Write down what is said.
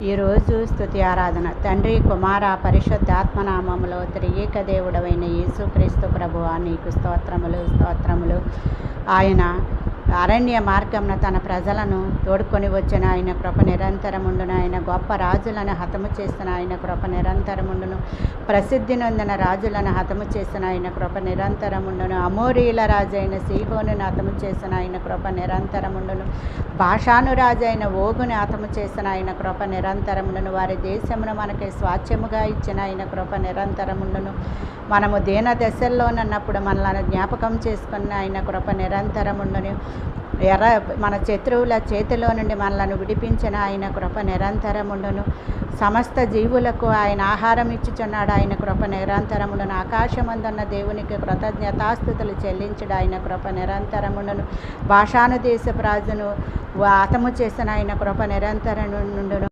ఈరోజు స్తుతి ఆరాధన తండ్రి కుమార పరిశుద్ధాత్మనామములో త్రియేక దేవుడవైన యేసుక్రీస్తు ప్రభువా నీకు స్తోత్రములు. ఆయన అరణ్య మార్గమున తన ప్రజలను తోడుకొని వచ్చిన ఆయన కృప నిరంతరముండును. ఆయన గొప్ప రాజులను హతము చేసిన ఆయన కృప నిరంతరముండును. ప్రసిద్ధి నొందిన రాజులను హతము చేసిన ఆయన కృప నిరంతరముండును. అమోరీల రాజైన సీహోనును హతము చేసిన ఆయన కృప నిరంతరముండును. భాషాను రాజైన ఓగుని హతము చేసిన ఆయన కృప నిరంతరముండును. వారి దేశమును మనకి స్వాస్థ్యముగా ఇచ్చిన ఆయన కృప నిరంతరముండును. మనము దీన దశల్లోనన్నప్పుడు మనల్ని జ్ఞాపకం చేసుకున్న ఆయన కృప నిరంతరముండును. మన శత్రువుల చేతిలో నుండి మనలను విడిపించిన ఆయన కృప నిరంతరముండును. సమస్త జీవులకు ఆయన ఆహారం ఇచ్చుచున్నాడు. ఆయన కృప నిరంతరముండును. ఆకాశమందున్న దేవునికి కృతజ్ఞతాస్తుతులు చెల్లించడు. ఆయన కృప నిరంతరముండును. భాషాను దేశపు రాజును హతము చేసిన ఆయన కృప నిరంతరముండును.